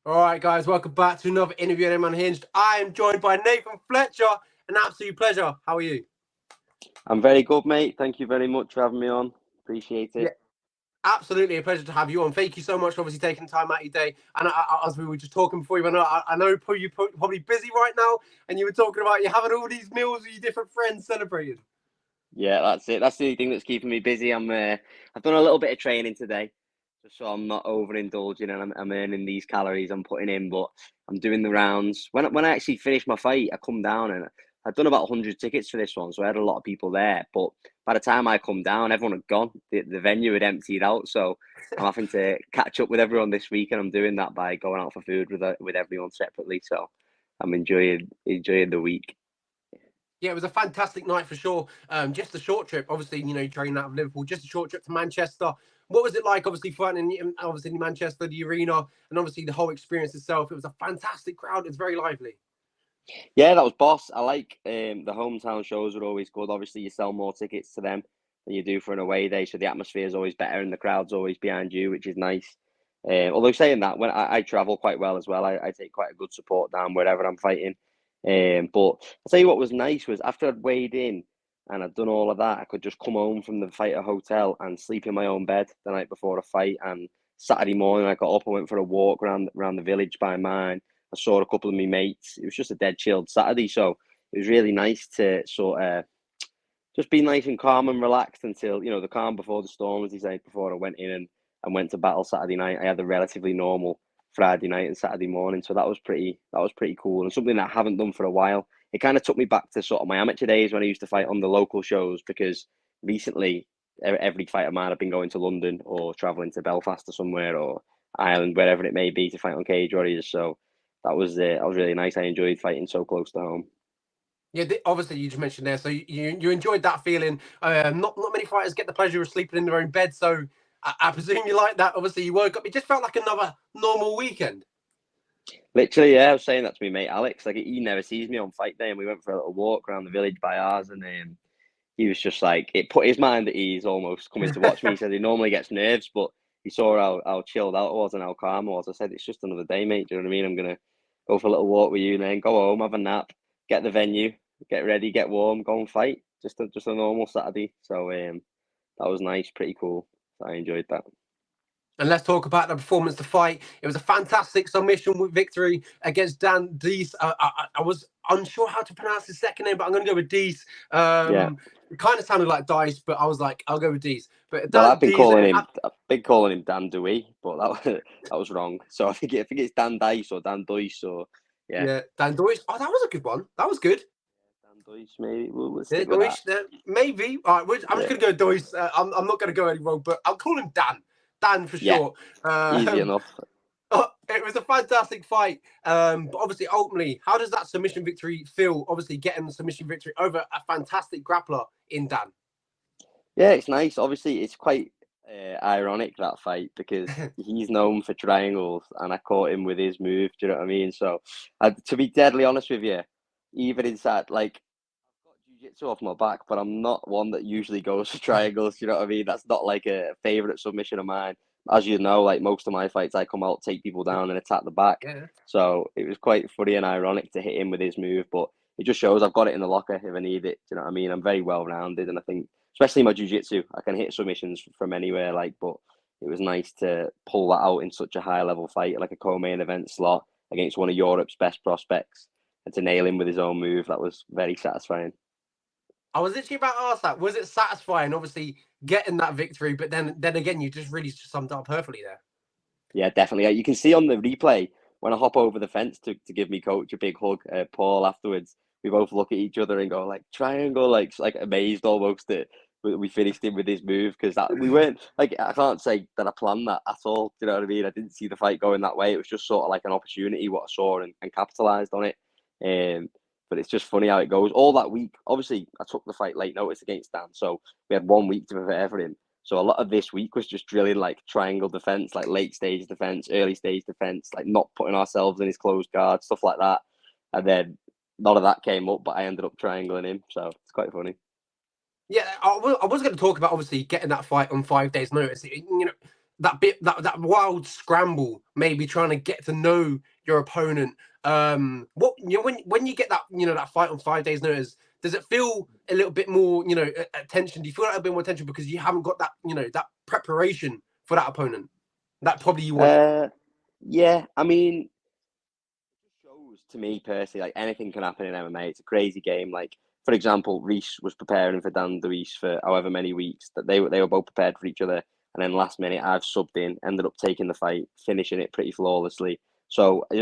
All right, guys, welcome back to another interview on Unhinged. I am joined by Nathan Fletcher. An absolute pleasure. How are you? I'm very good, mate. Thank you very much for having me on. Appreciate Yeah, it. absolutely a pleasure to have you on. Thank you so much for obviously taking time out of your day. And as we were just talking before you went on, I know you're probably busy right now, and you were talking about you having all these meals with your different friends celebrating. Yeah, that's it. That's the only thing that's keeping me busy. I've done a little bit of training today, just so I'm not overindulging and I'm earning these calories I'm putting in. But I'm doing the rounds. When I actually finished my fight, I come down and I'd done about 100 tickets for this one, so I had a lot of people there. But by the time I come down, everyone had gone. The venue had emptied out, so I'm having to catch up with everyone this week, and I'm doing that by going out for food with everyone separately. So I'm enjoying the week. Yeah, it was a fantastic night for sure. Just a short trip, obviously, you trained out of Liverpool, just a short trip to Manchester. What was it like, obviously, fighting obviously in Manchester, the arena, and obviously the whole experience itself? It was a fantastic crowd. It's very lively. Yeah, that was boss. I like the hometown shows are always good. Obviously, you sell more tickets to them than you do for an away day, so the atmosphere is always better and the crowd's always behind you, which is nice. Although saying that, when I travel quite well as well, I take quite a good support down wherever I'm fighting. But I'll tell you what was nice was after I'd weighed in and I'd done all of that, I could just come home from the fight at hotel and sleep in my own bed the night before a fight. And Saturday morning, I got up and went for a walk around the village by mine. I saw a couple of my mates. It was just a dead chilled Saturday, so it was really nice to sort of just be nice and calm and relaxed until the calm before the storm, as he said, before I went in and went to battle Saturday night. I had a relatively normal Friday night and Saturday morning, so that was pretty cool and something that I haven't done for a while. It kind of took me back to sort of my amateur days when I used to fight on the local shows because recently every fight of mine I've been going to London or traveling to Belfast or somewhere or Ireland, wherever it may be, to fight on Cage Warriors. So that was really nice. I enjoyed fighting so close to home. Yeah, obviously you just mentioned there, so you enjoyed that feeling. Not many fighters get the pleasure of sleeping in their own bed, so I presume you like that. Obviously, you woke up. It just felt like another normal weekend. Literally, yeah, I was saying that to my mate Alex. Like he never sees me on fight day, and we went for a little walk around the village by ours, and he was just like it put his mind at ease almost coming to watch me. He said he normally gets nerves, but he saw how chilled out I was and how calm I was. I said it's just another day, mate. Do you know what I mean? I'm gonna go for a little walk with you, and then go home, have a nap, get the venue, get ready, get warm, go and fight. Just a normal Saturday. So that was nice, pretty cool. I enjoyed that. And let's talk about the performance, the fight. It was a fantastic submission victory against Daan Duijs. I was unsure how to pronounce his second name, but I'm going to go with Duijs. Yeah. It kind of sounded like Dice, but I was like, I'll go with Duijs. But Well, Daan Duijs, I've been calling him Dan Duijs, but that was wrong. So I think it's Dan Dice or Dan Duijs or yeah, yeah, Daan Duijs. Oh, that was a good one. That was good. Dan Duijs maybe. We'll Yeah, stick with that. Duijs, maybe. All right, I'm just Yeah, going to go Duijs. I'm not going to go any wrong, but I'll call him Dan. Dan for yeah, short. easy enough. It was a fantastic fight. But obviously, ultimately, how does that submission victory feel? Obviously, getting the submission victory over a fantastic grappler in Dan. Yeah, it's nice. Obviously, it's quite ironic that fight because he's known for triangles, and I caught him with his move. Do you know what I mean? So, to be deadly honest with you, even inside like got jiu-jitsu off my back, but I'm not one that usually goes for triangles. You know what I mean? That's not like a favorite submission of mine. As you know, like most of my fights, I come out, take people down, and attack the back. Yeah. So it was quite funny and ironic to hit him with his move, but it just shows I've got it in the locker if I need it. Do you know what I mean? I'm very well rounded, and I think, especially my jiu-jitsu, I can hit submissions from anywhere. Like, but it was nice to pull that out in such a high level fight, like a co-main event slot against one of Europe's best prospects, and to nail him with his own move. That was very satisfying. I was literally about to ask that. Was it satisfying, obviously, getting that victory? But then again, you just really summed it up perfectly there. Yeah, definitely. You can see on the replay when I hop over the fence to give me coach a big hug, Paul, afterwards, we both look at each other and go like triangle, like amazed almost that we finished him with his move because that we weren't like I can't say that I planned that at all. Do you know what I mean? I didn't see the fight going that way. It was just sort of like an opportunity what I saw and capitalized on it. Um, but it's just funny how it goes. All that week, obviously, I took the fight late notice against Dan, so we had 1 week to prepare for him. So a lot of this week was just drilling like triangle defense, like late stage defense, early stage defense, like not putting ourselves in his closed guard, stuff like that. And then none of that came up, but I ended up triangling him. So it's quite funny. Yeah, I was going to talk about obviously getting that fight on 5 days' notice. that wild scramble, maybe trying to get to know your opponent. What when you get that that fight on 5 days notice, does it feel a little bit more attention? Do you feel like a bit more attention because you haven't got that that preparation for that opponent that probably you wanted? Yeah, I mean, shows to me personally, like anything can happen in MMA. It's a crazy game. Like for example, Reese was preparing for Daan Duijs for however many weeks that they were both prepared for each other, and then last minute I've subbed in, ended up taking the fight, finishing it pretty flawlessly. So the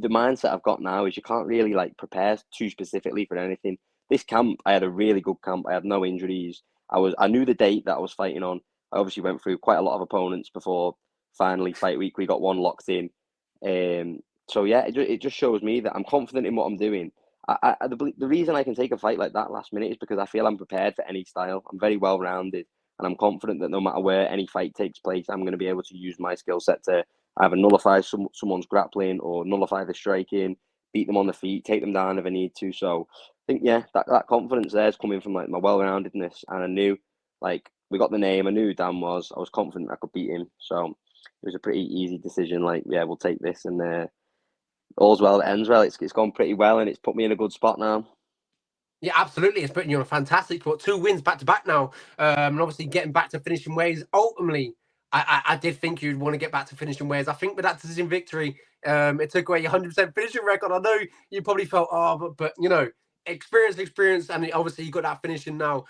mindset I've got now is you can't really like prepare too specifically for anything. This camp, I had a really good camp. I had no injuries. I knew the date that I was fighting on. I obviously went through quite a lot of opponents before finally fight week. We got one locked in. So yeah, it just shows me that I'm confident in what I'm doing. The reason I can take a fight like that last minute is because I feel I'm prepared for any style. I'm very well rounded, and I'm confident that no matter where any fight takes place, I'm going to be able to use my skill set to either nullify someone's grappling or nullify the striking, beat them on the feet, take them down if I need to. So I think yeah, that confidence there is coming from like my well roundedness, and I knew like we got the name. I knew who Dan was. I was confident I could beat him. So it was a pretty easy decision. Like yeah, we'll take this and. All's well that ends well. It's gone pretty well, and it's put me in a good spot now. Yeah, absolutely. It's putting you on a fantastic spot. 2 wins back to back now. And obviously getting back to finishing ways. Ultimately, I did think you'd want to get back to finishing ways. I think with that decision victory, it took away your 100% finishing record. I know you probably felt, oh, but experience, and obviously you got that finishing now.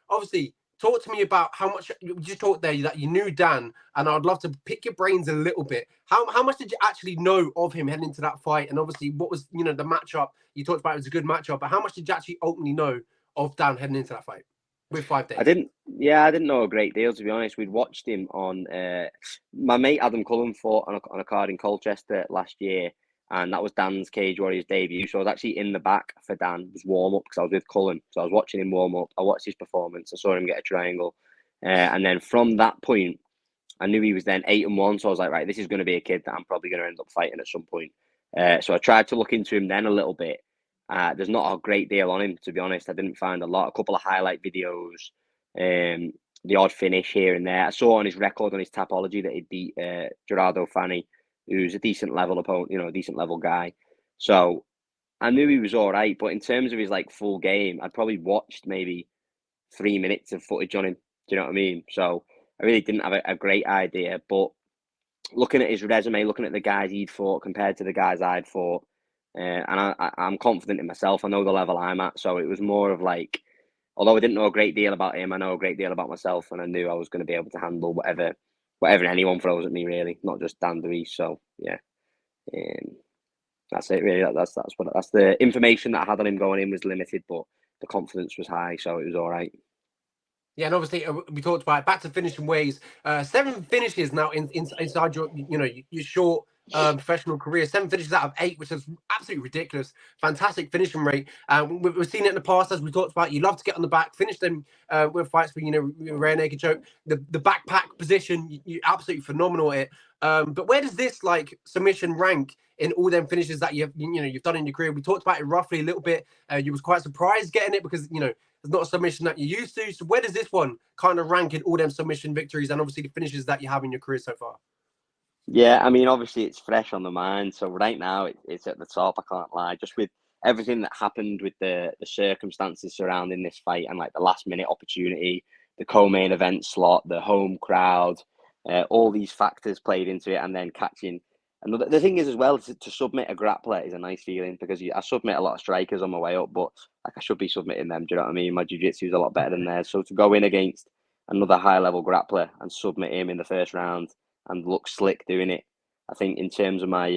Obviously, talk to me about how much you just talked there that you knew Dan, and I'd love to pick your brains a little bit. How much did you actually know of him heading into that fight? And obviously, what was the matchup? You talked about it was a good matchup, but how much did you actually ultimately know of Dan heading into that fight with 5 days? I didn't know a great deal to be honest. We'd watched him on my mate Adam Cullen fought on a card in Colchester last year, and that was Dan's Cage Warriors debut. So I was actually in the back for Dan, was warm up because I was with Cullen. So I was watching him warm up. I watched his performance. I saw him get a triangle, and then from that point, I knew he was then 8-1. So I was like, right, this is going to be a kid that I'm probably going to end up fighting at some point. So I tried to look into him then a little bit. There's not a great deal on him, to be honest. I didn't find a couple of highlight videos, the odd finish here and there. I saw on his record, on his Tapology, that he beat Gerardo Fanny, who's a decent level opponent, a decent level guy. So I knew he was all right, but in terms of his like full game, I'd probably watched maybe 3 minutes of footage on him. Do you know what I mean? So I really didn't have a great idea, but looking at his resume, looking at the guys he'd fought compared to the guys I'd fought, and I'm confident in myself. I know the level I'm at, so it was more of like, although I didn't know a great deal about him, I know a great deal about myself, and I knew I was going to be able to handle whatever anyone throws at me, really, not just Dan Duijs. So yeah, that's it really. That's the information that I had on him going in was limited, but the confidence was high, so it was all right. Yeah, and obviously we talked about it, back to finishing ways. 7 finishes now inside your short professional career. 7 finishes out of 8, which is absolutely ridiculous. Fantastic finishing rate. We've seen it in the past, as we talked about. You love to get on the back, finish them with fights for rear naked choke. The backpack position, you absolutely phenomenal at it. But where does this like submission rank in all them finishes that you've done in your career? We talked about it roughly a little bit. You was quite surprised getting it because it's not a submission that you're used to. So where does this one kind of rank in all them submission victories and obviously the finishes that you have in your career so far? Yeah, I mean, obviously it's fresh on the mind. So right now it's at the top. I can't lie. Just with everything that happened with the circumstances surrounding this fight and like the last minute opportunity, the co-main event slot, the home crowd, all these factors played into it, and then catching. And the thing is as well to submit a grappler is a nice feeling because I submit a lot of strikers on my way up, but like I should be submitting them. Do you know what I mean? My jiu-jitsu is a lot better than theirs. So to go in against another high level grappler and submit him in the first round and look slick doing it. I think in terms of my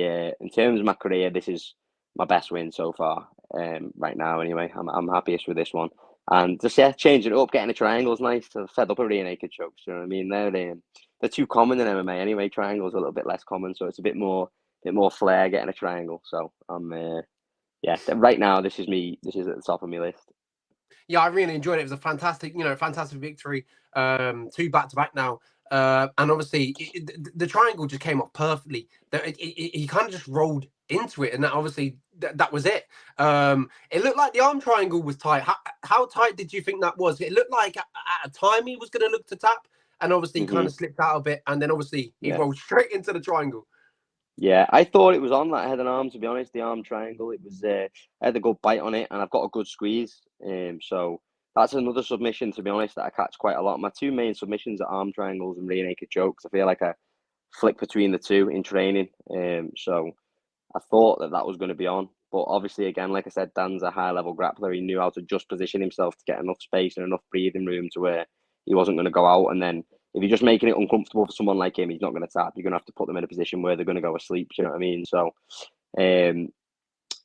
career, this is my best win so far. Right now, anyway, I'm happiest with this one. And just changing it up, getting a triangle is nice. I'm fed up of rear naked chokes. You know what I mean? They're too common in MMA anyway. Triangles are a little bit less common, so it's a bit more flair getting a triangle. So I'm right now this is me. This is at the top of my list. Yeah, I really enjoyed it. It was a fantastic, fantastic victory. 2 back to back now. And obviously, the triangle just came off perfectly. He kind of just rolled into it, and that obviously that was it. It looked like the arm triangle was tight. How tight did you think that was? It looked like at a time he was going to look to tap, and obviously kind Hmm. of slipped out a bit, and then obviously he Yeah. rolled straight into the triangle. Yeah, I thought it was on that head and arm, to be honest, the arm triangle. It was, I had a good bite on it and I've got a good squeeze. So that's another submission, to be honest, that I catch quite a lot. My two main submissions are arm triangles and rear naked chokes. I feel like I flick between the two in training. So I thought that that was going to be on. But obviously, again, like I said, Dan's a high level grappler. He knew how to just position himself to get enough space and enough breathing room to where he wasn't going to go out. And then if you're just making it uncomfortable for someone like him, he's not going to tap. You're going to have to put them in a position where they're going to go asleep. Do you know what I mean? So um,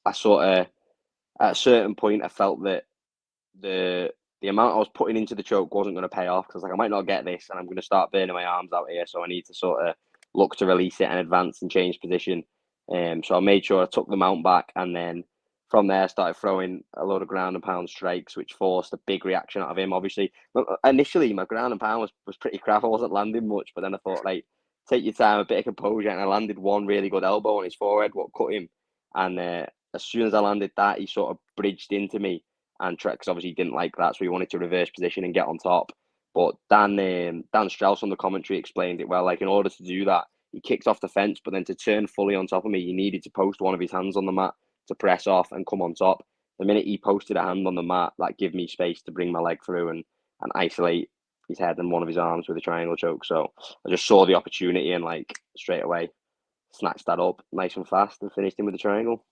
I sort of, at a certain point, I felt that the amount I was putting into the choke wasn't going to pay off because like I might not get this and I'm going to start burning my arms out here. So I need to sort of look to release it and advance and change position. So I made sure I took the mount back and then from there I started throwing a load of ground and pound strikes, which forced a big reaction out of him. Obviously, initially my ground and pound was pretty crap. I wasn't landing much, but then I thought, like, take your time, a bit of composure, and I landed one really good elbow on his forehead, what cut him. And as soon as I landed that, he sort of bridged into me and Trex obviously didn't like that, so he wanted to reverse position and get on top. But Dan Strauss on the commentary explained it well. Like in order to do that, he kicked off the fence, but then to turn fully on top of me, he needed to post one of his hands on the mat to press off and come on top. The minute he posted a hand on the mat, that gave me space to bring my leg through and isolate his head and one of his arms with a triangle choke. So I just saw the opportunity and like straight away snatched that up nice and fast and finished him with the triangle.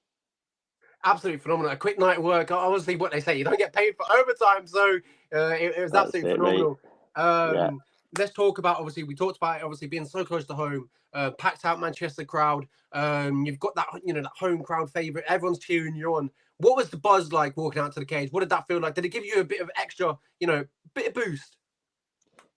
Absolutely phenomenal. A quick night of work. Obviously, what they say, you don't get paid for overtime, so it was That's absolutely it, mate. phenomenal. Yeah. Let's talk about obviously we talked about it, obviously being so close to home, packed out Manchester crowd. You've got that that home crowd favorite. Everyone's cheering you on. What was the buzz like walking out to the cage? What did that feel like? Did it give you a bit of extra, bit of boost?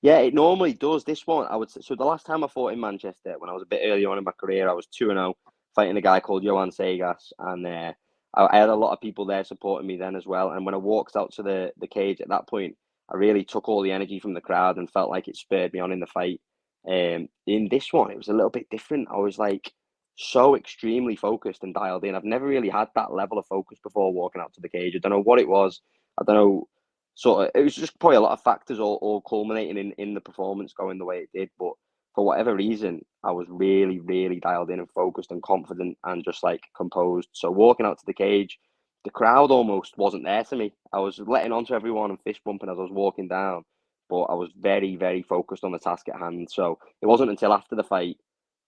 Yeah, it normally does. This one, I would say. So the last time I fought in Manchester, when I was a bit early on in my career, I was 2-0, fighting a guy called Johan Segas, and I had a lot of people there supporting me then as well. And when I walked out to the cage at that point, I really took all the energy from the crowd and felt like it spurred me on in the fight. In this one, it was a little bit different. I was like so extremely focused and dialed in. I've never really had that level of focus before walking out to the cage. I don't know what it was. I don't know sort of it was just probably a lot of factors all culminating in the performance going the way it did. But for whatever reason, I was really, really dialed in and focused and confident and just like composed. So walking out to the cage, the crowd almost wasn't there to me. I was letting on to everyone and fist bumping as I was walking down, but I was very, very focused on the task at hand. So it wasn't until after the fight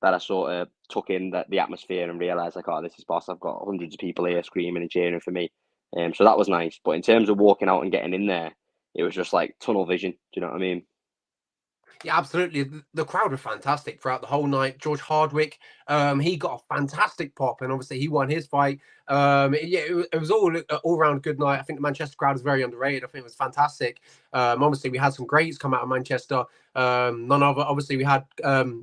that I sort of took in the atmosphere and realised like, oh, this is boss. I've got hundreds of people here screaming and cheering for me. So that was nice. But in terms of walking out and getting in there, it was just like tunnel vision. Do you know what I mean? Yeah, absolutely. The crowd were fantastic throughout the whole night. George Hardwick, he got a fantastic pop, and obviously he won his fight. It was all round good night. I think the Manchester crowd is very underrated. I think it was fantastic. Obviously we had some greats come out of Manchester. None other. Obviously we had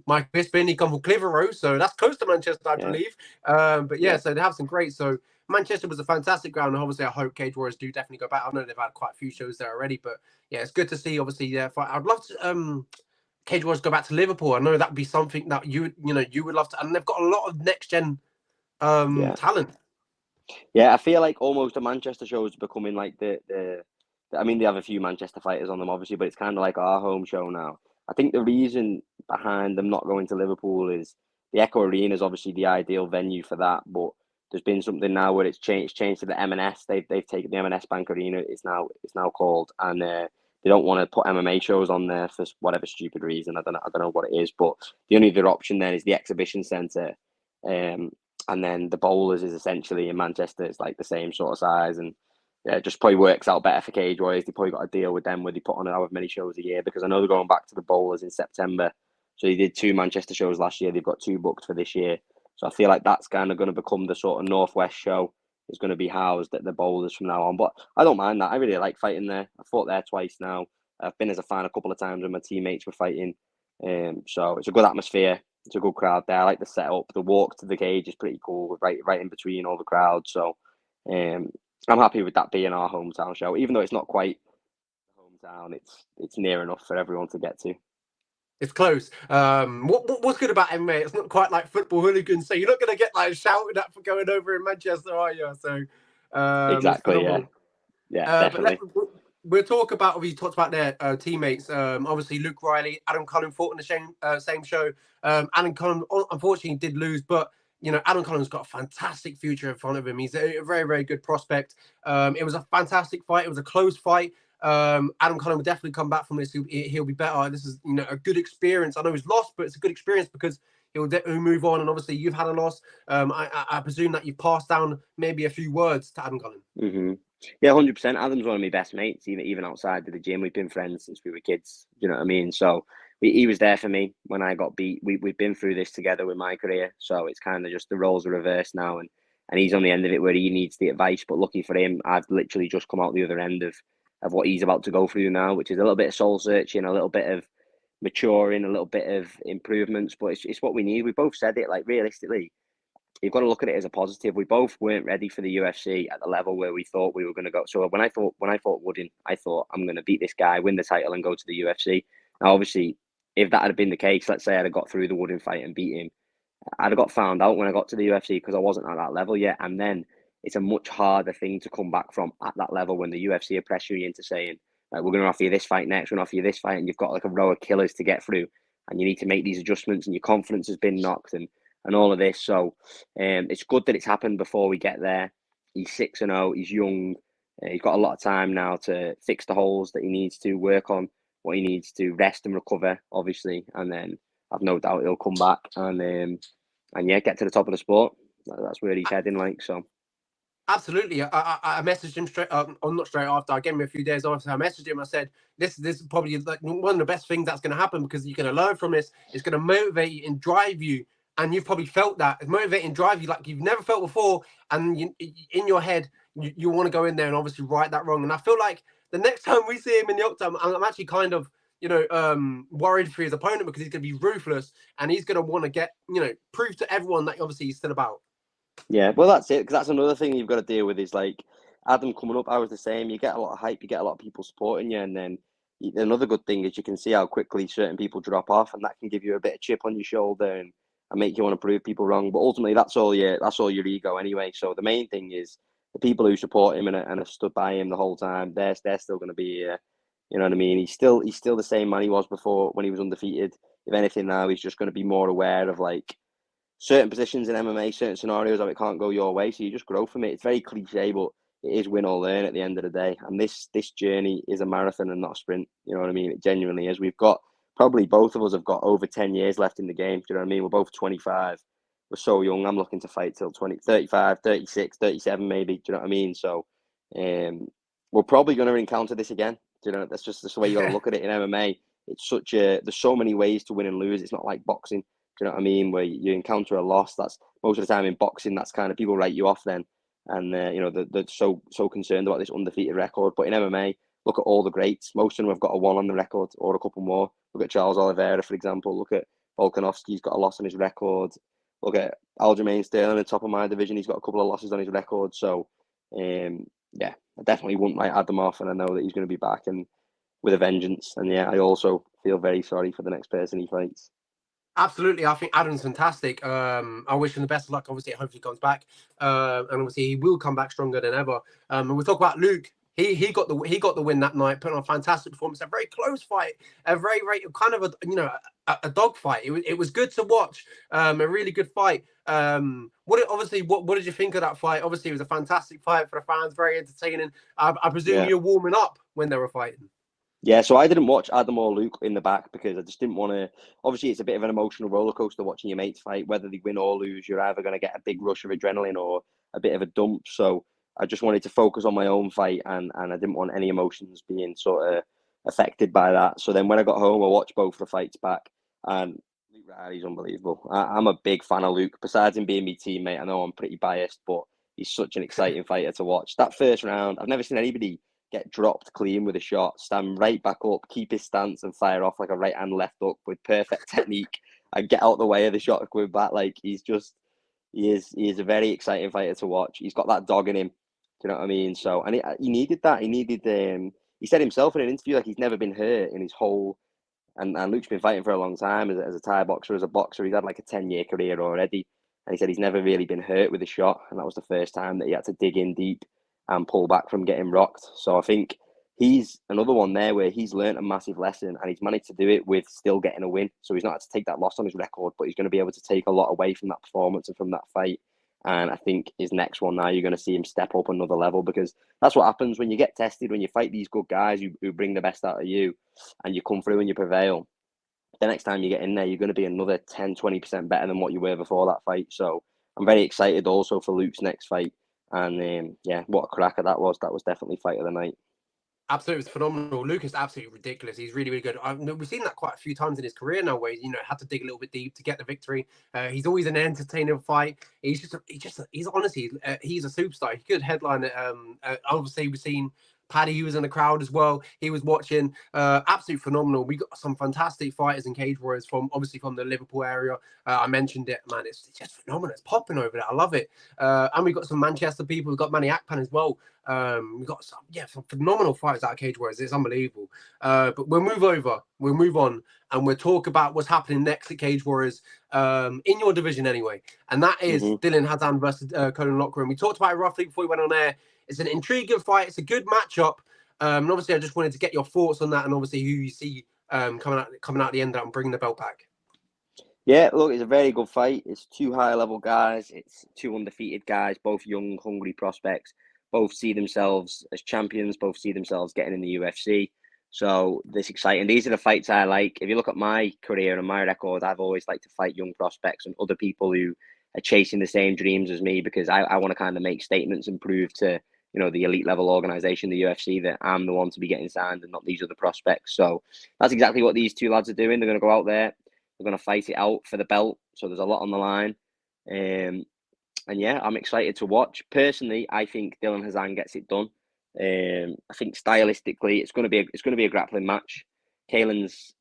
Mike Bisping. He come from Clitheroe, so that's close to Manchester, I Yeah, believe. But yeah, yeah, so they have some greats. So Manchester was a fantastic ground, and obviously I hope Cage Warriors do definitely go back. I know they've had quite a few shows there already, but yeah, it's good to see. Obviously, yeah, I'd love to. Cage Warriors go back to Liverpool. I know that'd be something that you would love to, and they've got a lot of next gen yeah. talent. Yeah, I feel like almost the Manchester show is becoming like I mean, they have a few Manchester fighters on them, obviously, but it's kind of like our home show now. I think the reason behind them not going to Liverpool is the Echo Arena is obviously the ideal venue for that, but there's been something now where it's changed to the M&S. They've taken the M&S Bank Arena. It's now called, and they don't want to put MMA shows on there for whatever stupid reason. I don't know what it is, but the only other option then is the exhibition centre. And then the bowlers is essentially in Manchester. It's like the same sort of size, and yeah, it just probably works out better for Cage Warriors. They probably got a deal with them where they put on however many shows a year because I know they're going back to the bowlers in September. So they did 2 Manchester shows last year. They've got 2 booked for this year. So I feel like that's kind of going to become the sort of Northwest show. Is going to be housed at the bowlers from now on. But I don't mind that. I really like fighting there. I fought there twice now. I've been as a fan a couple of times when my teammates were fighting. So it's a good atmosphere. It's a good crowd there. I like the setup. The walk to the cage is pretty cool, right in between all the crowd. So um, I'm happy with that being our hometown show, even though it's not quite hometown. It's near enough for everyone to get to. It's close. What's good about MMA? It's not quite like football hooligans, so you're not going to get like shouted at for going over in Manchester, are you? So it's Exactly. Yeah. phenomenal. Yeah. But Definitely. we'll talk about, obviously, you talked about their teammates. Obviously, Luke Riley, Adam Cullen fought in the same show. Adam Cullen, unfortunately, did lose, but Adam Cullen's got a fantastic future in front of him. He's a very, very good prospect. It was a fantastic fight. It was a close fight. Adam Cullen will definitely come back from this. He'll be better. This is, a good experience. I know he's lost, but it's a good experience because he'll move on. And obviously, you've had a loss. I presume that you've passed down maybe a few words to Adam Cullen. Mm-hmm. Yeah, 100%. Adam's one of my best mates, even outside of the gym. We've been friends since we were kids. Do you know what I mean? So he was there for me when I got beat. We've been through this together with my career. So it's kind of just the roles are reversed now. And he's on the end of it where he needs the advice. But lucky for him, I've literally just come out the other end of what he's about to go through now, which is a little bit of soul searching, a little bit of maturing, a little bit of improvements. But it's what we need. We both said it, like, realistically, you've got to look at it as a positive. We both weren't ready for the UFC at the level where we thought we were going to go. So when I fought Wooden, I thought I'm going to beat this guy, win the title, and go to the UFC. Now, obviously, if that had been the case, let's say I'd have got through the Wooden fight and beat him, I'd have got found out when I got to the UFC because I wasn't at that level yet. And then it's a much harder thing to come back from at that level when the UFC are pressuring you into saying, like, we're going to offer you this fight next, we're going to offer you this fight, and you've got like a row of killers to get through, and you need to make these adjustments, and your confidence has been knocked, and all of this. So it's good that it's happened before we get there. He's 6-0, he's young, he's got a lot of time now to fix the holes that he needs to, work on what he needs to, rest and recover, obviously, and then I've no doubt he'll come back and yeah, get to the top of the sport. That's where he's heading, like, so. Absolutely. I messaged him straight, not straight after. I gave him a few days after. I messaged him. I said, this is probably like one of the best things that's going to happen because you're going to learn from this. It's going to motivate you and drive you. And you've probably felt that. It's motivating, drive you like you've never felt before. And in your head, you want to go in there and obviously right that wrong. And I feel like the next time we see him in the octagon, I'm actually kind of, worried for his opponent because he's going to be ruthless and he's going to want to get, prove to everyone that obviously he's still about. Yeah, well, that's it, because that's another thing you've got to deal with is, like, Adam coming up, I was the same. You get a lot of hype, you get a lot of people supporting you, and then another good thing is you can see how quickly certain people drop off, and that can give you a bit of chip on your shoulder and make you want to prove people wrong. But ultimately, that's all your ego anyway. So the main thing is the people who support him and have stood by him the whole time, they're still going to be here. You know what I mean? He's still the same man he was before when he was undefeated. If anything, now he's just going to be more aware of, like, certain positions in MMA, certain scenarios how it can't go your way, so you just grow from it. It's very cliche, but it is win or learn at the end of the day. And this journey is a marathon and not a sprint. You know what I mean? It genuinely is. We've got, probably both of us have got over 10 years left in the game. Do you know what I mean? We're both 25. We're so young. I'm looking to fight till 35, 36, 37 maybe. Do you know what I mean? So we're probably going to encounter this again. Do you know, that's the way you got to look at it in MMA. It's there's so many ways to win and lose. It's not like boxing. Do you know what I mean? Where you encounter a loss, that's most of the time in boxing, that's kind of people write you off then. And, they're so concerned about this undefeated record. But in MMA, look at all the greats. Most of them have got a 1 on the record or a couple more. Look at Charles Oliveira, for example. Look at Volkanovski's got a loss on his record. Look at Aljamain Sterling, at the top of my division. He's got a couple of losses on his record. So, yeah, I definitely wouldn't like add them off. And I know that he's going to be back and with a vengeance. And, yeah, I also feel very sorry for the next person he fights. Absolutely, I think Adam's fantastic. I wish him the best of luck. Obviously, hopefully he comes back, and obviously he will come back stronger than ever. And we'll talk about Luke. He got the win that night, put on a fantastic performance. A very close fight, a very kind of a dog fight. It was good to watch. A really good fight. What did you think of that fight? Obviously, it was a fantastic fight for the fans, very entertaining. I presume you're warming up when they were fighting. Yeah, so I didn't watch Adam or Luke in the back because I just didn't want to. Obviously, it's a bit of an emotional roller coaster watching your mates fight. Whether they win or lose, you're either going to get a big rush of adrenaline or a bit of a dump. So I just wanted to focus on my own fight, and I didn't want any emotions being sort of affected by that. So then when I got home, I watched both the fights back, and Luke Riley's unbelievable. I'm a big fan of Luke. Besides him being my teammate, I know I'm pretty biased, but he's such an exciting fighter to watch. That first round, I've never seen anybody get dropped clean with a shot, stand right back up, keep his stance and fire off like a right hand left hook with perfect technique and get out the way of the shot going back. Like he is a very exciting fighter to watch. He's got that dog in him. Do you know what I mean? So, and he needed that. He said himself in an interview, like he's never been hurt in his whole, and Luke's been fighting for a long time as a Thai boxer, as a boxer. He's had like a 10-year career already. And he said he's never really been hurt with a shot. And that was the first time that he had to dig in deep and pull back from getting rocked. So I think he's another one there where he's learnt a massive lesson and he's managed to do it with still getting a win. So he's not had to take that loss on his record, but he's going to be able to take a lot away from that performance and from that fight. And I think his next one now, you're going to see him step up another level, because that's what happens when you get tested, when you fight these good guys who bring the best out of you and you come through and you prevail. The next time you get in there, you're going to be another 10, 20% better than what you were before that fight. So I'm very excited also for Luke's next fight. And yeah, what a cracker that was. That was definitely fight of the night. Absolutely, it's phenomenal. Lucas, absolutely ridiculous. He's really, really good. We've seen that quite a few times in his career now, where had to dig a little bit deep to get the victory. He's always an entertaining fight. He's honestly, he's a superstar. He could headline it. Obviously, we've seen Paddy, who was in the crowd as well. He was watching. Absolutely phenomenal. We got some fantastic fighters in Cage Warriors from the Liverpool area. I mentioned it, man. It's just phenomenal. It's popping over there. I love it. And we got some Manchester people. We've got Manny Akpan as well. We've got some phenomenal fighters out of Cage Warriors. It's unbelievable. But we'll move on, and we'll talk about what's happening next at Cage Warriors, in your division anyway. And that is Dylan Hazan versus Colin Lochran. We talked about it roughly before we went on air. It's an intriguing fight. It's a good matchup. And obviously, I just wanted to get your thoughts on that, and obviously who you see coming out the end and bringing the belt back. Yeah, look, it's a very good fight. It's two high-level guys. It's two undefeated guys, both young, hungry prospects. Both see themselves as champions. Both see themselves getting in the UFC. So this exciting. These are the fights I like. If you look at my career and my record, I've always liked to fight young prospects and other people who are chasing the same dreams as me, because I want to kind of make statements and prove to the elite level organization, the UFC, that I'm the one to be getting signed and not these other prospects. So that's exactly what these two lads are doing. They're going to go out there. They're going to fight it out for the belt. So there's a lot on the line. And yeah, I'm excited to watch. Personally, I think Dylan Hazan gets it done. I think stylistically, it's going to be a grappling match. Kaelin's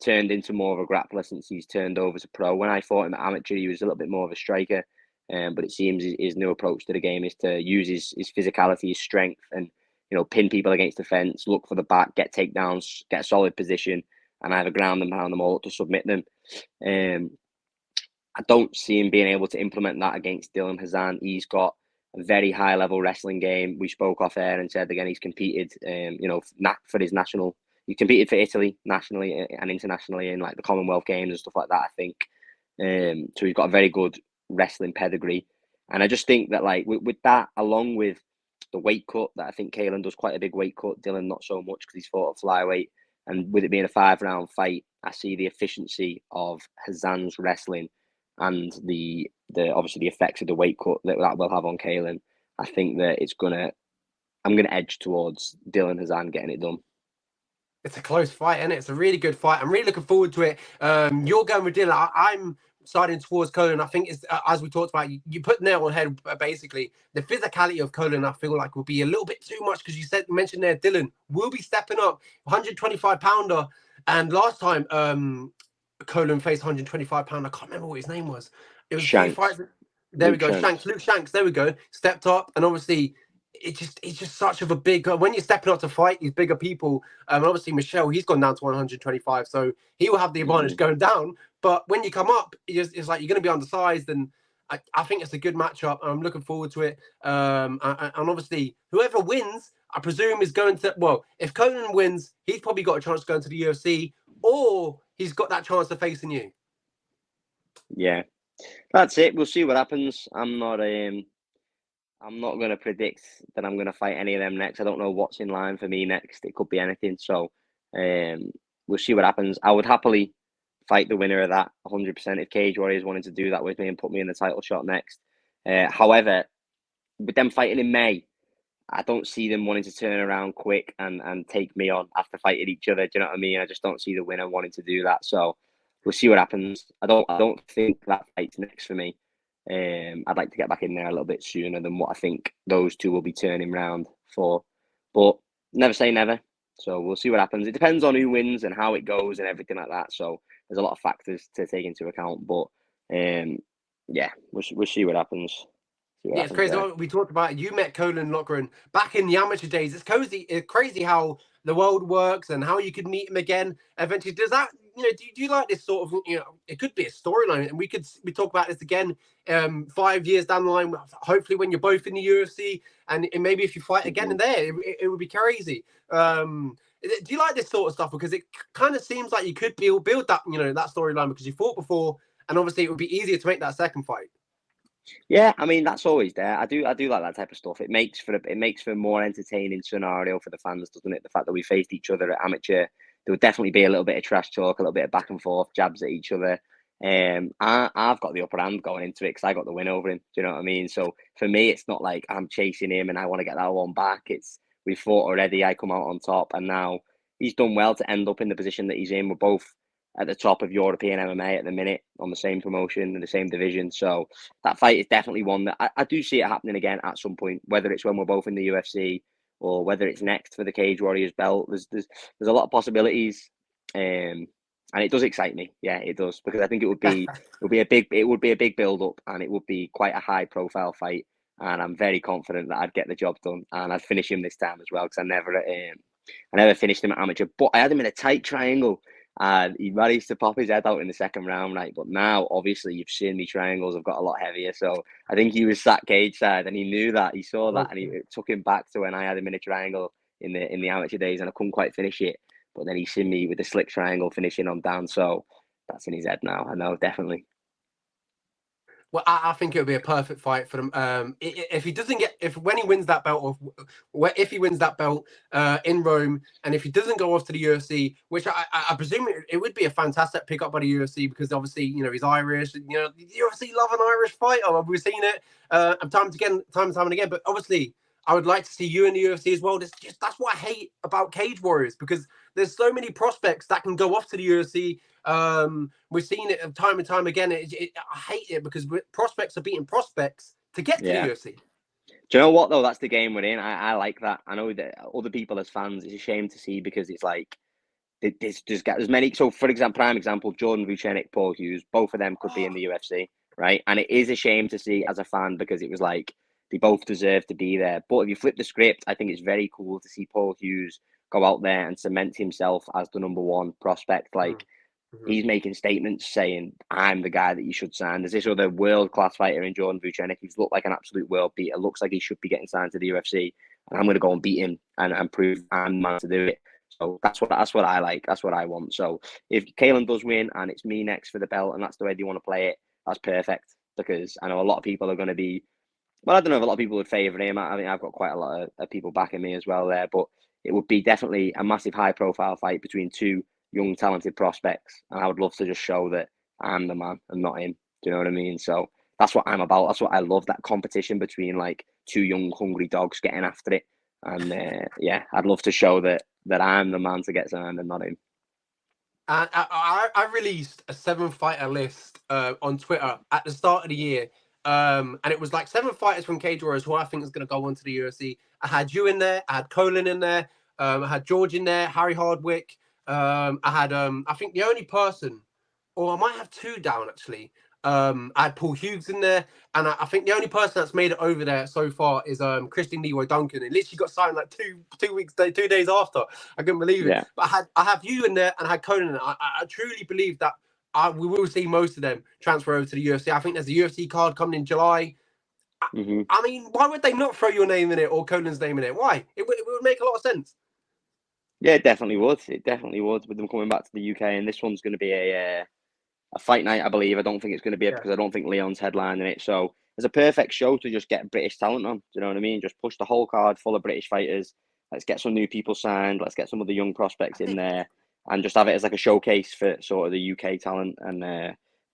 turned into more of a grappler since he's turned over to pro. When I fought him at amateur, he was a little bit more of a striker. But it seems his new approach to the game is to use his physicality, his strength, and pin people against the fence, look for the back, get takedowns, get a solid position, and either ground and pound them all up to submit them. I don't see him being able to implement that against Dylan Hazan. He's got a very high level wrestling game. We spoke off air and said again he's competed, for his national. He competed for Italy nationally and internationally in like the Commonwealth Games and stuff like that, I think. So he's got a very good wrestling pedigree, and I just think that like with that, along with the weight cut, that I think Kaelin does quite a big weight cut. Dylan not so much because he's fought at flyweight, and with it being a 5-round fight, I see the efficiency of Hazan's wrestling and the obviously the effects of the weight cut that will have on Kaelin. I think that I'm gonna edge towards Dylan Hazan getting it done. It's a close fight, isn't it? It's a really good fight. I'm really looking forward to it. You're going with Dylan. I'm siding towards Colin. I think it's as we talked about. You put the nail on the head. Basically, the physicality of Colin, I feel like, will be a little bit too much, because you mentioned there Dylan will be stepping up, 125 pounder, and last time Colin faced 125 pounder. I can't remember what his name was. It was Shanks. a few fights. There we go. Shanks. Luke Shanks. There we go. Stepped up, and obviously it's just such of a big, when you're stepping up to fight these bigger people, and obviously Michelle, he's gone down to 125, so he will have the advantage going down. But when you come up, it's like you're going to be undersized, and I think it's a good matchup. I'm looking forward to it. And obviously, whoever wins, I presume, is going to, well, if Conan wins, he's probably got a chance to go into the UFC, or he's got that chance of facing you. Yeah, that's it. We'll see what happens. I'm not going to predict that I'm going to fight any of them next. I don't know what's in line for me next. It could be anything. So we'll see what happens. I would happily fight the winner of that 100% if Cage Warriors wanted to do that with me and put me in the title shot next. However, with them fighting in May, I don't see them wanting to turn around quick and take me on after fighting each other. Do you know what I mean? I just don't see the winner wanting to do that. So we'll see what happens. I don't think that fight's next for me. I'd like to get back in there a little bit sooner than what I think those two will be turning round for. But never say never. So we'll see what happens. It depends on who wins and how it goes and everything like that. So there's a lot of factors to take into account. But yeah, we'll see what happens. Yeah, it's crazy. We talked about it. You met Colin Lochran back in the amateur days. It's crazy how the world works and how you could meet him again eventually. Does that do you like this sort of, it could be a storyline, and we talk about this again 5 years down the line, hopefully when you're both in the UFC, and maybe if you fight again in there, it would be crazy. Do you like this sort of stuff? Because it kind of seems like you could build that, that storyline, because you fought before, and obviously it would be easier to make that second fight. Yeah, I mean that's always there. I do like that type of stuff. It makes for a more entertaining scenario for the fans, doesn't it? The fact that we faced each other at amateur, there would definitely be a little bit of trash talk, a little bit of back and forth, jabs at each other. I've got the upper hand going into it because I got the win over him. Do you know what I mean? So for me, it's not like I'm chasing him and I want to get that one back. It's we fought already. I come out on top, and now he's done well to end up in the position that he's in. We're both at the top of European MMA at the minute on the same promotion in the same division. So that fight is definitely one that I do see it happening again at some point, whether it's when we're both in the UFC or whether it's next for the Cage Warriors belt. There's a lot of possibilities. And it does excite me. Yeah, it does, because I think it would be a big build up, and it would be quite a high profile fight. And I'm very confident that I'd get the job done, and I'd finish him this time as well, because I never finished him at amateur, but I had him in a tight triangle. And he managed to pop his head out in the second round, right? But now, obviously, you've seen me triangles have got a lot heavier. So I think he was sat cage side, and he knew that. He saw that, and it took him back to when I had him in a triangle in the amateur days, and I couldn't quite finish it. But then he's seen me with the slick triangle finishing on Daan. So that's in his head now. I know, definitely. Well, I think it would be a perfect fight for them. If he doesn't when he wins that belt, or if he wins that belt in Rome, and if he doesn't go off to the UFC, which I presume it would be a fantastic pickup by the UFC, because obviously he's Irish. The UFC love an Irish fighter. We've seen it time and time again. But obviously, I would like to see you in the UFC as well. That's what I hate about Cage Warriors, because there's so many prospects that can go off to the UFC. We've seen it time and time again. I hate it, because prospects are beating prospects to get to the UFC. Do you know what though? That's the game we're in. I like that. I know that other people as fans, it's a shame to see, because it's like there's many. So for example, prime example, Jordan Vucenic, Paul Hughes, both of them could be in the UFC, right? And it is a shame to see as a fan, because it was like they both deserve to be there. But if you flip the script, I think it's very cool to see Paul Hughes go out there and cement himself as the number one prospect. Like, he's making statements saying, I'm the guy that you should sign. There's this other world-class fighter in Jordan Vucenic who's looked like an absolute world beater, looks like he should be getting signed to the UFC, and I'm going to go and beat him and prove I'm the man to do it. So that's what I like. That's what I want. So if Kalen does win and it's me next for the belt, and that's the way they want to play it, that's perfect, because I know a lot of people are going to be, well, I don't know if a lot of people would favour him. I think I've got quite a lot of people backing me as well there, but it would be definitely a massive high-profile fight between two young, talented prospects, and I would love to just show that I'm the man and not him. Do you know what I mean? So that's what I'm about. That's what I love, that competition between like two young, hungry dogs getting after it. And I'd love to show that I'm the man to get signed and not him. I released a 7-fighter list on Twitter at the start of the year. And it was like 7 fighters from Cage Warriors who I think is going to go on to the UFC. I had you in there. I had Colin in there. I had George in there. Harry Hardwick. I had, I think the only person, or I might have 2 down actually. I had Paul Hughes in there, and I think the only person that's made it over there so far is Christian Leroy Duncan. It literally got signed like 2 days after. I couldn't believe it. Yeah. But I have you in there, and I had Conan in there. I truly believe that we will see most of them transfer over to the UFC. I think there's a UFC card coming in July. I mean, why would they not throw your name in it or Conan's name in it? Why? It would make a lot of sense. Yeah, it definitely would. It definitely would, with them coming back to the UK, and this one's going to be a fight night, I believe. I don't think it's going to be because I don't think Leon's headlining it. So it's a perfect show to just get British talent on. Do you know what I mean? Just push the whole card full of British fighters. Let's get some new people signed. Let's get some of the young prospects in there, and just have it as like a showcase for sort of the UK talent. And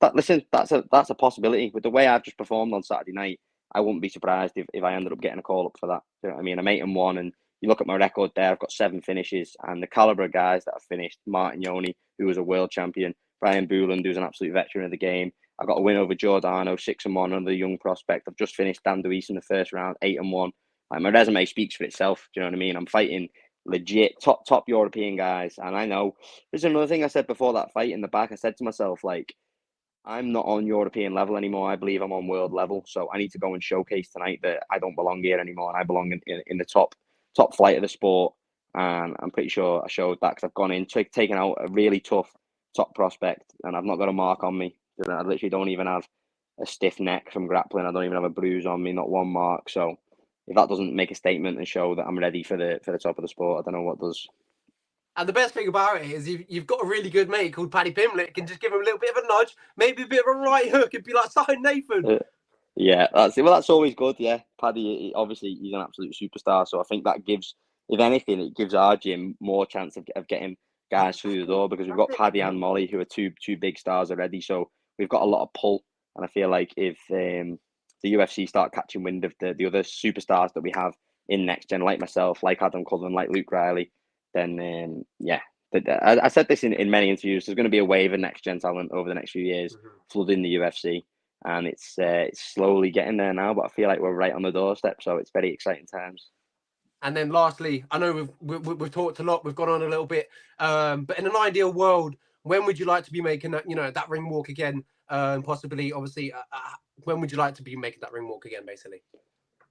that's a possibility. With the way I've just performed on Saturday night, I wouldn't be surprised if I ended up getting a call up for that. Do you know what I mean? I'm 8-1, and you look at my record there. I've got 7 finishes, and the caliber of guys that have finished: Martin Yoni, who was a world champion; Brian Booland, who's an absolute veteran of the game. I got a win over Giordano, 6-1, another young prospect. I've just finished Daan Duijs in the first round, 8-1. Like, my resume speaks for itself. Do you know what I mean? I'm fighting legit top European guys, and I know there's another thing I said before that fight in the back. I said to myself, like, I'm not on European level anymore. I believe I'm on world level, so I need to go and showcase tonight that I don't belong here anymore, and I belong in the top flight of the sport. And I'm pretty sure I showed that, because I've gone in, taken out a really tough top prospect, and I've not got a mark on me. I literally don't even have a stiff neck from grappling. I don't even have a bruise on me, not one mark. So if that doesn't make a statement and show that I'm ready for the top of the sport, I don't know what does. And the best thing about it is you've got a really good mate called Paddy Pimlick, and just give him a little bit of a nudge, maybe a bit of a right hook, and be like, "Sign Nathan." Yeah, that's it. Well, that's always good. Yeah, Paddy, obviously, he's an absolute superstar. So I think that gives, if anything, it gives our gym more chance of getting guys through the door, because we've got Paddy and Molly, who are two big stars already. So we've got a lot of pull. And I feel like if the UFC start catching wind of the other superstars that we have in next gen, like myself, like Adam Cullen, like Luke Riley, then yeah. I said this in many interviews. There's going to be a wave of next gen talent over the next few years, flooding the UFC. And it's slowly getting there now, but I feel like we're right on the doorstep, so it's very exciting times. And then lastly, I know we've talked a lot, we've gone on a little bit, but in an ideal world, when would you like to be making that, that ring walk again? Possibly, obviously, when would you like to be making that ring walk again, basically?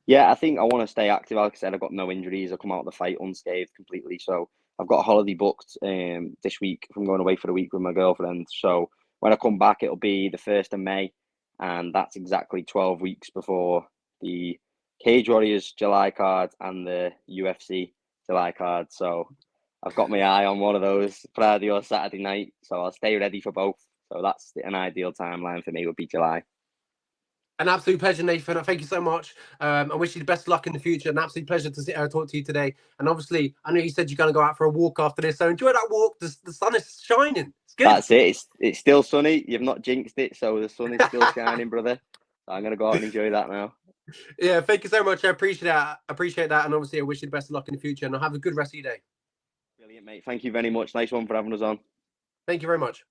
Yeah, I think I want to stay active. Like I said, I've got no injuries. I come out of the fight unscathed completely. So I've got a holiday booked this week. I'm going away for a week with my girlfriend. So when I come back, it'll be the 1st of May. And that's exactly 12 weeks before the Cage Warriors July card and the UFC July card. So I've got my eye on one of those Friday or Saturday night. So I'll stay ready for both. So that's an ideal timeline for me, would be July. An absolute pleasure, Nathan. Thank you so much. I wish you the best of luck in the future. An absolute pleasure to sit here and talk to you today. And obviously, I know you said you're going to go out for a walk after this. So enjoy that walk. The sun is shining. It's good. That's it. It's still sunny. You've not jinxed it. So the sun is still shining, brother. So I'm going to go out and enjoy that now. Yeah, thank you so much. I appreciate that. And obviously, I wish you the best of luck in the future. And I'll have a good rest of your day. Brilliant, mate. Thank you very much. Nice one for having us on. Thank you very much.